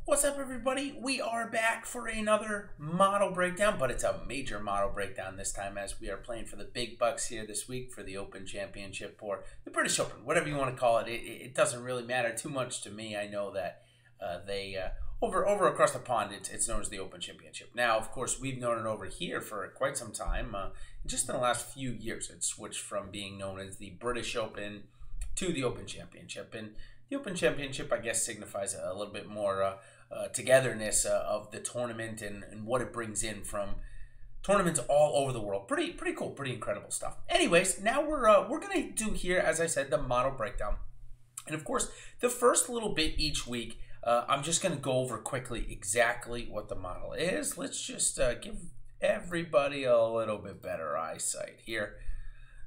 What's up, everybody? We are back for another model breakdown, but it's a major model breakdown this time as we are playing for the big bucks here this week for the Open Championship or the British Open, whatever you want to call it. It doesn't really matter too much to me. I know that over across the pond, it's known as the Open Championship. Now, of course, we've known it over here for quite some time. Just in the last few years, it switched from being known as the British Open to the Open Championship, and the Open Championship, I guess, signifies a little bit more togetherness of the tournament and what it brings in from tournaments all over the world. Pretty cool, pretty incredible stuff. Anyways, now we're gonna do here, as I said, the model breakdown, and of course, the first little bit each week, I'm just gonna go over quickly exactly what the model is. Let's just give everybody a little bit better eyesight here.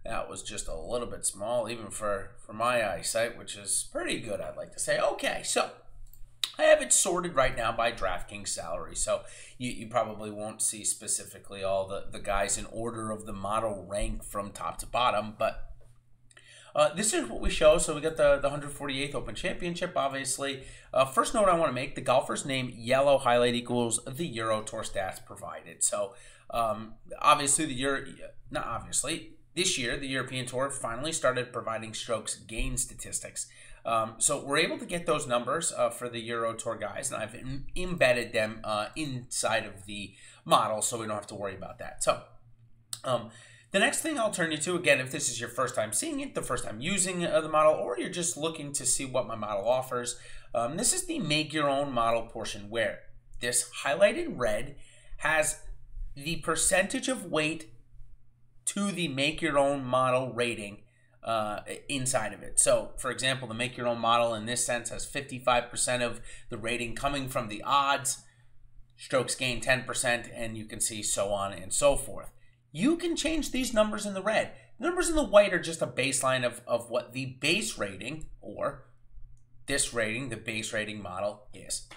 That was just a little bit small, even for my eyesight, which is pretty good, I'd like to say. Okay, so I have it sorted right now by DraftKings salary, so you probably won't see specifically all the guys in order of the model rank from top to bottom, but this is what we show. So we got the 148th Open Championship, obviously. First note I want to make, the golfer's name, yellow highlight equals the Euro Tour stats provided. So obviously this year, the European Tour finally started providing strokes gain statistics. So we're able to get those numbers for the Euro Tour guys, and I've embedded them inside of the model, so we don't have to worry about that. So the next thing I'll turn you to, again, if this is your first time seeing it, the first time using the model, or you're just looking to see what my model offers, this is the make your own model portion, where this highlighted red has the percentage of weight to the make your own model rating inside of it. So, for example, the make your own model in this sense has 55% of the rating coming from the odds, strokes gain 10%, and you can see so on and so forth. You can change these numbers in the red. The numbers in the white are just a baseline of what the base rating, or this rating, the base rating model is.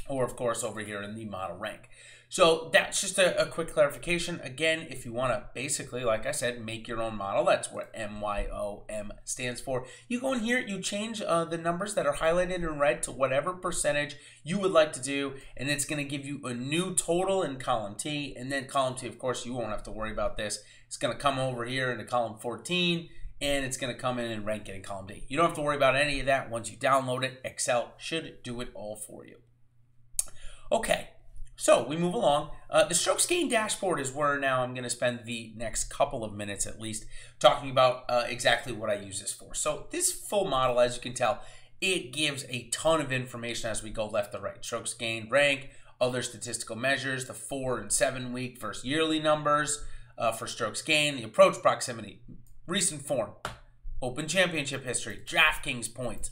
Or, of course, over here in the model rank. So that's just a quick clarification. Again, if you want to basically, like I said, make your own model, that's what MYOM stands for. You go in here, you change the numbers that are highlighted in red to whatever percentage you would like to do, and it's going to give you a new total in column T. And then column T, of course, you won't have to worry about this. It's going to come over here into column 14, and it's going to come in and rank it in column D. You don't have to worry about any of that. Once you download it, Excel should do it all for you. Okay. So we move along. The strokes gain dashboard is where now I'm going to spend the next couple of minutes at least talking about exactly what I use this for. So this full model, as you can tell, it gives a ton of information as we go left to right. Strokes gain, rank, other statistical measures, the 4 and 7 week versus yearly numbers for strokes gain, the approach proximity, recent form, Open Championship history, DraftKings points,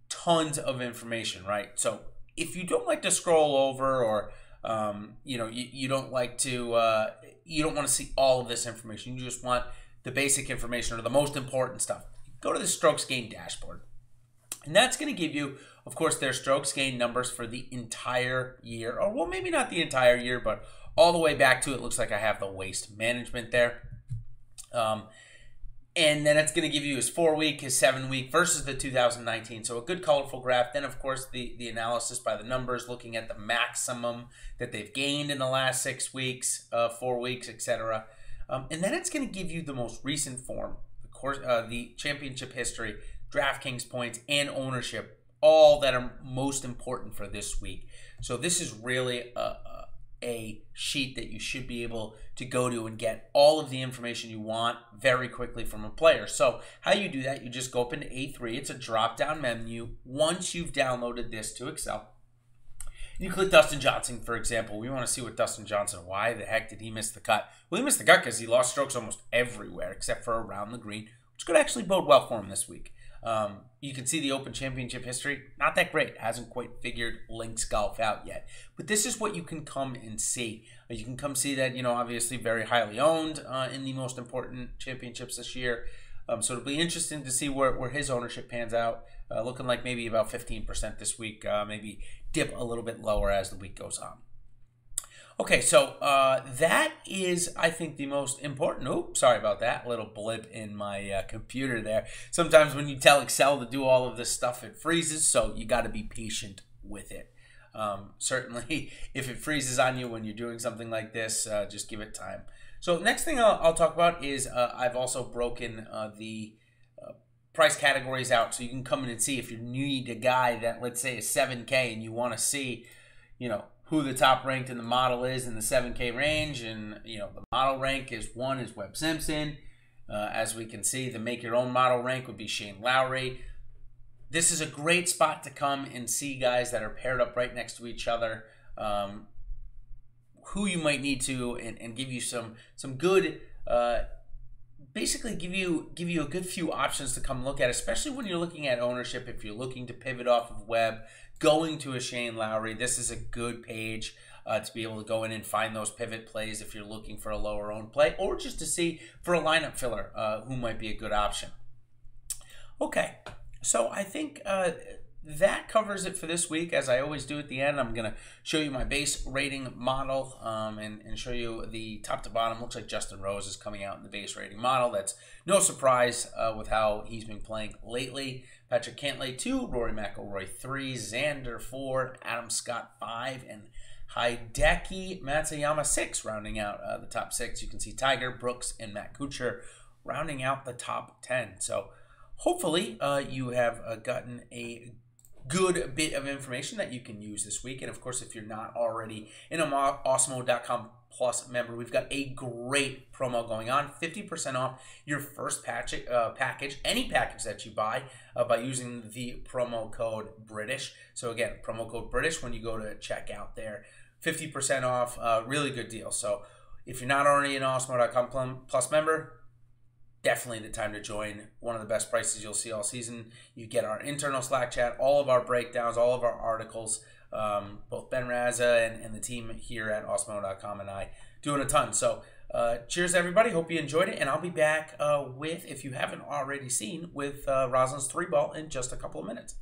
tons of information, right? So if you don't like to scroll over, or you don't like to, you don't want to see all of this information, you just want the basic information or the most important stuff, go to the strokes gain dashboard. And that's going to give you, of course, their strokes gain numbers for the entire year, or well, maybe not the entire year, but all the way back to, it looks like I have the waste management there. And then it's going to give you his 4-week, his 7-week versus the 2019. So a good colorful graph. Then, of course, the analysis by the numbers, looking at the maximum that they've gained in the last 6 weeks, 4 weeks, etc. And then it's going to give you the most recent form, the championship history, DraftKings points, and ownership, all that are most important for this week. So this is really a sheet that you should be able to go to and get all of the information you want very quickly from a player. So how you do that, you just go up into A3. It's a drop-down menu. Once you've downloaded this to Excel, you click Dustin Johnson, for example. We want to see what Dustin Johnson, why the heck did he miss the cut? Well, he missed the cut because he lost strokes almost everywhere except for around the green, which could actually bode well for him this week. You can see the Open Championship history, not that great. Hasn't quite figured links golf out yet. But this is what you can come and see. You can come see that, obviously very highly owned in the most important championships this year. So it'll be interesting to see where his ownership pans out. Looking like maybe about 15% this week, maybe dip a little bit lower as the week goes on. Okay, so that is, I think, the most important. Oops, sorry about that. Little blip in my computer there. Sometimes when you tell Excel to do all of this stuff, it freezes, so you got to be patient with it. Certainly, if it freezes on you when you're doing something like this, just give it time. So next thing I'll talk about is I've also broken the price categories out, so you can come in and see if you need a guy that, let's say, is 7K and you want to see, who the top ranked in the model is in the 7K range. And, the model rank is Webb Simpson. As we can see, the make your own model rank would be Shane Lowry. This is a great spot to come and see guys that are paired up right next to each other, who you might need to, and give you some good, basically give you a good few options to come look at, especially when you're looking at ownership. If you're looking to pivot off of Webb, going to a Shane Lowry, this is a good page to be able to go in and find those pivot plays if you're looking for a lower owned play, or just to see for a lineup filler who might be a good option. Okay, so I think that covers it for this week. As I always do at the end, I'm going to show you my base rating model and show you the top to bottom. Looks like Justin Rose is coming out in the base rating model. That's no surprise with how he's been playing lately. Patrick Cantlay 2, Rory McIlroy 3, Xander 4, Adam Scott 5, and Hideki Matsuyama 6, rounding out the top 6. You can see Tiger, Brooks, and Matt Kuchar rounding out the top 10. So hopefully you have gotten a good bit of information that you can use this week. And of course, if you're not already an Awesemo.com Plus member, we've got a great promo going on. 50% off your first package, any package that you buy, by using the promo code British. So again, promo code British when you go to checkout there. 50% off, really good deal. So if you're not already an Awesemo.com Plus member, definitely the time to join. One of the best prices you'll see all season. You get our internal Slack chat, all of our breakdowns, all of our articles, both Ben Raza and the team here at Awesemo.com and I doing a ton. So cheers everybody. Hope you enjoyed it. And I'll be back with, if you haven't already seen, with Roslyn's 3-ball in just a couple of minutes.